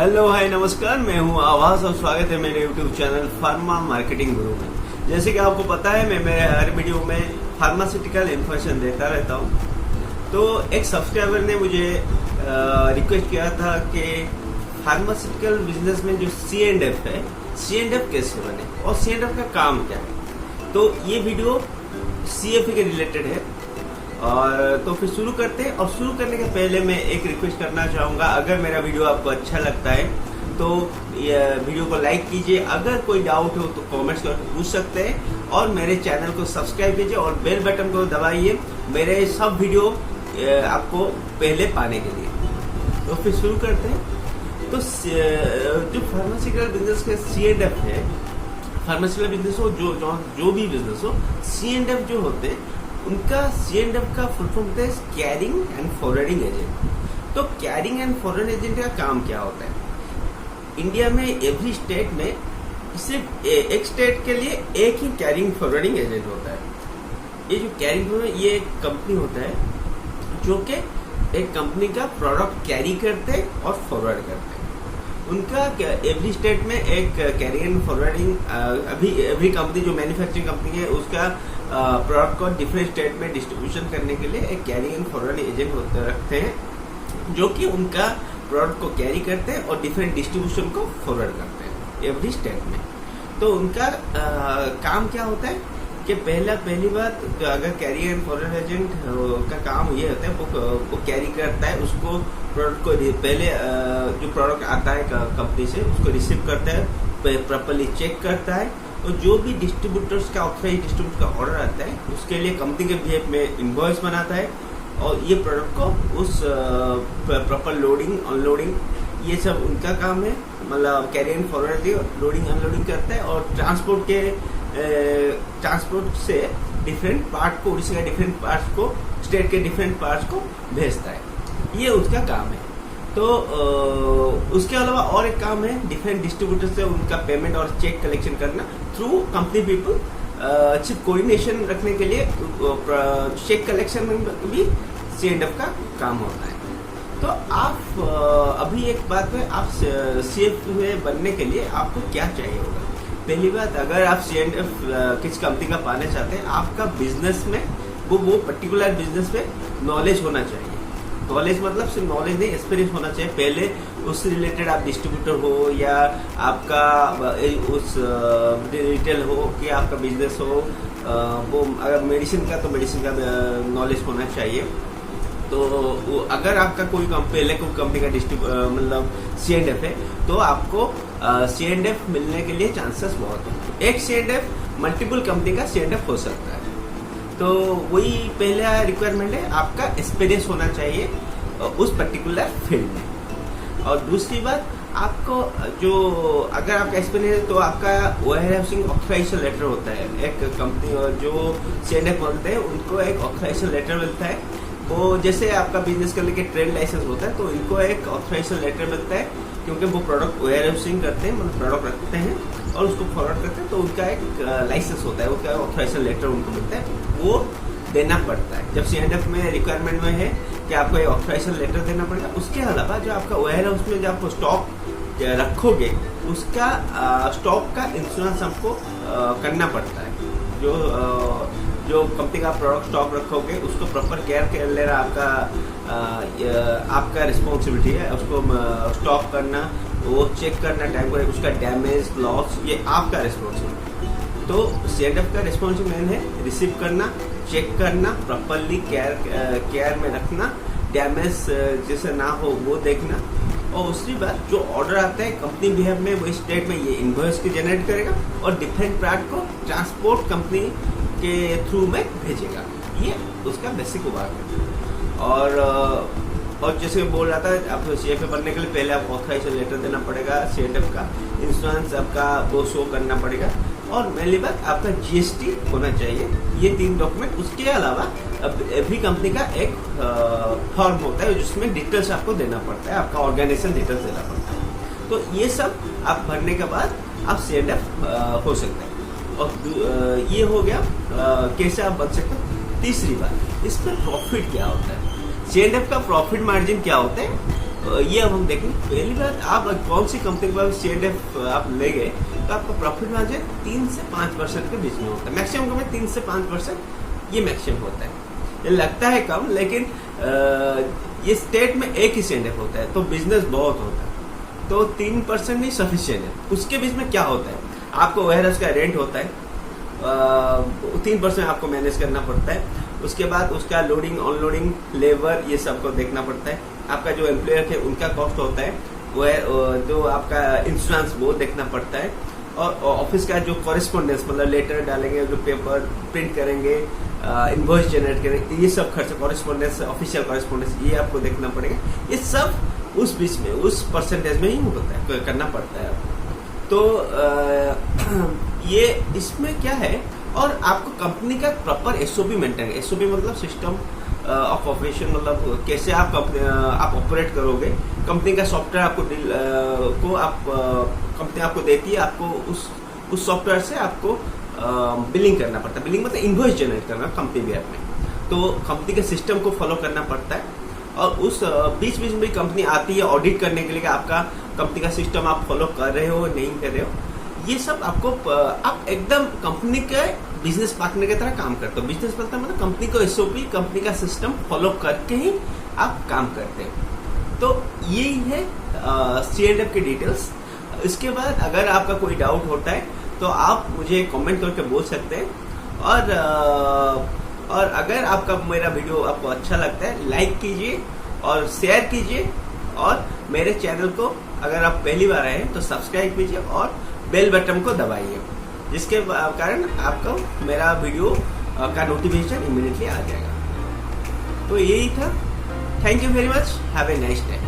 Hello hi नमस्कार, मैं हूं आवाज और स्वागत है मेरे यूट्यूब चैनल फार्मा मार्केटिंग गुरु में। जैसे कि आपको पता है, मैं मेरे हर वीडियो में फार्मास्यूटिकल इन्फॉर्मेशन देता रहता हूं। तो एक सब्सक्राइबर ने मुझे रिक्वेस्ट किया था कि फार्मास्यूटिकल बिजनेस में जो C&F है, C&F कैसे बने और C&F का काम क्या है। तो ये वीडियो CFA के रिलेटेड है। और तो फिर शुरू करते हैं। और शुरू करने के पहले मैं एक रिक्वेस्ट करना चाहूँगा, अगर मेरा वीडियो आपको अच्छा लगता है तो ये वीडियो को लाइक कीजिए। अगर कोई डाउट हो तो कमेंट्स कर पूछ सकते हैं और मेरे चैनल को सब्सक्राइब कीजिए और बेल बटन को दबाइए मेरे सब वीडियो आपको पहले पाने के लिए। तो फिर शुरू करते हैं। तो जो फार्मास्यूटिकल बिजनेस के C&F है, फार्मास्यूटिकल बिजनेस हो जो भी बिजनेस हो, C&F जो होते हैं उनका C&F का फुल फॉर्म होता है कैरिंग एंड फॉरवर्डिंग एजेंट। तो कैरिंग एंड फॉरवर्ड एजेंट का काम क्या होता है? इंडिया में एवरी स्टेट में सिर्फ एक स्टेट के लिए एक ही कैरिंग फॉरवर्डिंग एजेंट होता है। ये जो कैरिंग फॉरवर्ड, ये एक कंपनी होता है जो कि एक कंपनी का प्रोडक्ट कैरी करते हैं और फॉरवर्ड करते हैं। उनका एवरी स्टेट में एक कैरिंग एंड फॉरवर्डिंग, अभी कंपनी जो मैन्युफैक्चरिंग कंपनी है उसका प्रोडक्ट को डिफरेंट स्टेट में डिस्ट्रीब्यूशन करने के लिए एक कैरिंग एंड फॉरवर्ड एजेंट रखते हैं जो कि उनका प्रोडक्ट को कैरी करते हैं और डिफरेंट डिस्ट्रीब्यूशन को फॉरवर्ड करते हैं एवरी स्टेट में। तो उनका काम क्या होता है कि पहली बात, तो अगर कैरी एंड फॉरवर्ड एजेंट का काम ये होता है वो कैरी करता है उसको प्रोडक्ट को, पहले जो प्रोडक्ट आता है कंपनी से उसको रिसीव करता है, प्रॉपर्ली चेक करता है और जो भी डिस्ट्रीब्यूटर्स का ऑथराइज्ड डिस्ट्रीब्यूटर का ऑर्डर आता है उसके लिए कंपनी के बिहेव में इनवॉइस बनाता है और ये प्रोडक्ट को उस प्रॉपर लोडिंग अनलोडिंग ये सब उनका काम है। मतलब carry and forward loading unloading करता है और ट्रांसपोर्ट से डिफरेंट पार्ट को, उड़ीसा के डिफरेंट पार्ट्स को, स्टेट के डिफरेंट पार्ट्स को भेजता है। ये उसका काम है। तो उसके अलावा और एक काम है डिफरेंट डिस्ट्रीब्यूटर से उनका पेमेंट और चेक कलेक्शन करना थ्रू कंपनी पीपल। सिर्फ कोऑर्डिनेशन रखने के लिए चेक कलेक्शन में भी C&F का काम होता है। तो आप अभी एक बात है, आप CFA बनने के लिए आपको क्या चाहिए होगा? पहली बात, अगर आप C&F किस कंपनी का पाना चाहते हैं, आपका बिजनेस में वो पर्टिकुलर बिजनेस में नॉलेज होना चाहिए। नॉलेज मतलब सिर्फ नॉलेज नहीं, एक्सपीरियंस होना चाहिए। पहले उससे रिलेटेड आप डिस्ट्रीब्यूटर हो या आपका उस रिटेल हो कि आपका बिजनेस हो, वो अगर मेडिसिन का तो मेडिसिन का नॉलेज होना चाहिए। तो अगर आपका कोई पहले कोई कंपनी का मतलब C&F है तो आपको C&F मिलने के लिए चांसेस बहुत है। एक C&F मल्टीपल कंपनी का C&F हो सकता है। तो वही पहला रिक्वायरमेंट है, आपका एक्सपीरियंस होना चाहिए उस पर्टिकुलर फील्ड में। और दूसरी बात, आपको जो अगर आपका एक्सपीरियंस है तो आपका वेयरहाउसिंग ऑथराइजेशन लेटर होता है। एक कंपनी और जो C&F बोलते हैं उनको एक ऑथराइजेशन लेटर मिलता है। वो जैसे आपका बिजनेस करने के ट्रेड लाइसेंस होता है तो इनको एक ऑथराइजेशन लेटर मिलता है क्योंकि वो प्रोडक्ट वेयरहाउसिंग करते हैं, मतलब प्रोडक्ट रखते हैं और उसको फॉरवर्ड करते हैं। तो उनका एक लाइसेंस होता है, उनका ऑथराइजेशन लेटर उनको मिलता है, वो देना पड़ता है। जब C&F में रिक्वायरमेंट में है कि आपको एक ऑथराइजेशन लेटर देना पड़ेगा। उसके अलावा जो आपका वेयर हाउस में जो आपको स्टॉक रखोगे उसका स्टॉक का इंश्योरेंस हमको करना पड़ता है। जो कंपनी का प्रोडक्ट स्टॉक रखोगे उसको प्रॉपर केयर कर लेना आपका रिस्पॉन्सिबिलिटी है। उसको स्टॉक करना, वो चेक करना टाइम पर, उसका डैमेज लॉस ये आपका रिस्पॉन्सिबिलिटी। तो C&F का रिस्पॉन्सिबिलिटी है रिसीव करना, चेक करना, प्रॉपरली केयर में रखना, डैमेज जैसे ना हो वो देखना। और दूसरी बात, जो ऑर्डर आता है कंपनी बिहेव में वो स्टेट में ये इनवॉइस को जनरेट करेगा और डिफरेंट पार्ट को ट्रांसपोर्ट कंपनी के थ्रू में भेजेगा। ये उसका बेसिक बात है। और जैसे बोल रहा था, आपको CFA बनने के लिए पहले आपको ऑथराइजेशन लेटर देना पड़ेगा, C&F का इंश्योरेंस आपका वो शो करना पड़ेगा और पहली बात आपका GST होना चाहिए। ये 3 डॉक्यूमेंट। उसके अलावा एवरी कंपनी का एक फॉर्म होता है जिसमें डिटेल्स आपको देना पड़ता है, आपका ऑर्गेनाइजेशन डिटेल्स देना पड़ता है। तो ये सब आप भरने के बाद आप C&F हो सकते हैं। और ये हो गया कैसे आप बन सकते हैं। तीसरी बात, इसमें प्रॉफिट क्या होता है? C&F का प्रॉफिट मार्जिन क्या होता है ये अब हम देखेंगे। पहली बात, आप कौन सी कंपनी के पास C&F आप ले गए तो आपका प्रॉफिट मार्जिन 3 से 5% के बीच में होता है। मैक्सिमम में 3 से 5% ये मैक्सिमम होता है। ये लगता है कम, लेकिन ये स्टेट में एक ही C&F होता है तो बिजनेस बहुत होता है, तो 3% ही सफिशियंट है। उसके बीच में क्या होता है, आपको वेयरहाउस का रेंट होता है, 3% आपको मैनेज करना पड़ता है। उसके बाद उसका लोडिंग अनलोडिंग लेबर ये सबको देखना पड़ता है। आपका जो एम्प्लॉयर है उनका कॉस्ट होता है, वो है जो आपका इंश्योरेंस वो देखना पड़ता है। और ऑफिस का जो कॉरेस्पॉन्डेंस, मतलब लेटर डालेंगे, जो पेपर प्रिंट करेंगे, इनवॉइस जनरेट करेंगे, ये सब खर्च, कॉरेस्पॉन्डेंस, ऑफिशियल कॉरेस्पॉन्डेंस, ये आपको देखना पड़ेगा। ये सब उस बीच में, उस परसेंटेज में ही होता है, करना पड़ता है आपको। तो ये इसमें क्या है, और आपको कंपनी का प्रॉपर एसओपी मेंटेन, एसओपी मतलब सिस्टम ऑफ ऑपरेशन, मतलब कैसे आप ऑपरेट करोगे। कंपनी का सॉफ्टवेयर आपको कंपनी आपको देती है, आपको उस सॉफ्टवेयर से आपको बिलिंग करना पड़ता है। बिलिंग मतलब इनवॉइस जनरेट करना कंपनी भी में, तो कंपनी के सिस्टम को फॉलो करना पड़ता है। और उस बीच बीच में कंपनी आती है ऑडिट करने के लिए कि आपका कंपनी का सिस्टम आप फॉलो कर रहे हो नहीं कर रहे हो। ये सब आपको, आप एकदम कंपनी के बिजनेस पार्टनर की तरह काम करते हो। बिजनेस पार्टनर मतलब कंपनी को एसओपी, कंपनी का सिस्टम फॉलो करके ही आप काम करते हैं। तो यही है C&F की डिटेल्स। इसके बाद अगर आपका कोई डाउट होता है तो आप मुझे कमेंट करके बोल सकते हैं। और अगर आपका मेरा वीडियो आपको अच्छा लगता है, लाइक कीजिए और शेयर कीजिए। और मेरे चैनल को अगर आप पहली बार आए हैं तो सब्सक्राइब कीजिए और बेल बटन को दबाइए, जिसके कारण आपको मेरा वीडियो का नोटिफिकेशन इमीडिएटली आ जाएगा। तो यही था। Thank you very much. Have a nice day.